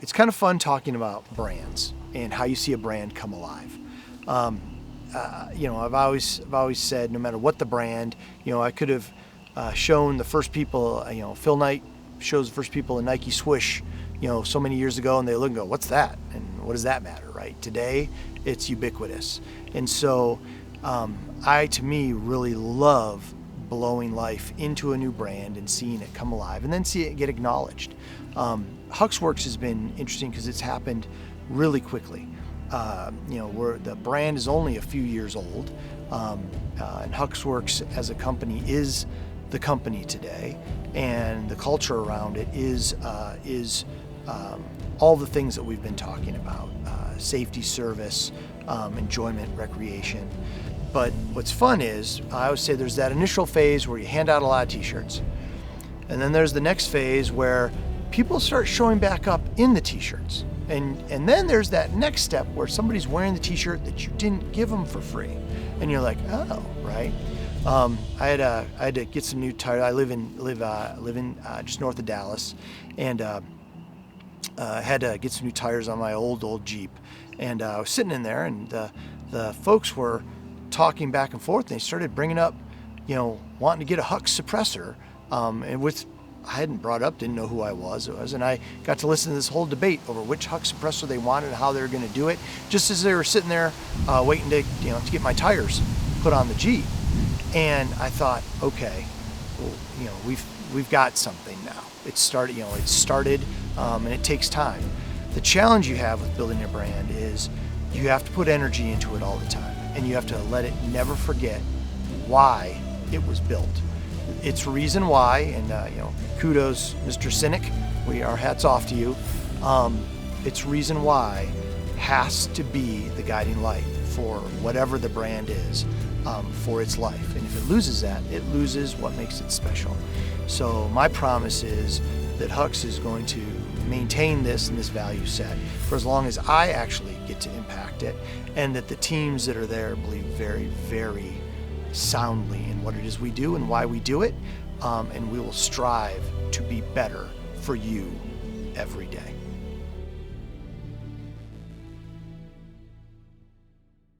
It's kind of fun talking about brands and how you see a brand come alive. I've always said, no matter what the brand, I could have shown the first people, Phil Knight shows the first people a Nike swoosh, so many years ago, and they look and go, what's that? And what does that matter, right? Today, it's ubiquitous. And so to me, really love blowing life into a new brand and seeing it come alive and then see it get acknowledged. HUXWRX has been interesting because it's happened really quickly. The brand is only a few years old, and HUXWRX as a company is the company today, and the culture around it is all the things that we've been talking about: safety, service, enjoyment, recreation. But what's fun is, I always say, there's that initial phase where you hand out a lot of t-shirts, and then there's the next phase where people start showing back up in the t-shirts. And then there's that next step where somebody's wearing the t-shirt that you didn't give them for free. And you're like, oh, right. I had to get some new tires. I live in just north of Dallas, and had to get some new tires on my old Jeep. And I was sitting in there, and the folks were talking back and forth, and they started bringing up, wanting to get a HUX suppressor, and with I hadn't brought up, didn't know who I was, and I got to listen to this whole debate over which HUX suppressor they wanted and how they were going to do it, just as they were sitting there waiting to get my tires put on the Jeep. And I thought, okay, well, we've got something now. It started, and it takes time. The challenge you have with building a brand is you have to put energy into it all the time, and you have to let it never forget why it was built. It's reason why, and kudos, Mr. Cynic. Our hats off to you. It's reason why has to be the guiding light for whatever the brand is, for its life. And if it loses that, it loses what makes it special. So my promise is that HUX is going to maintain this and this value set for as long as I actually get to impact it, and that the teams that are there believe very, very soundly in what it is we do and why we do it, and we will strive to be better for you every day.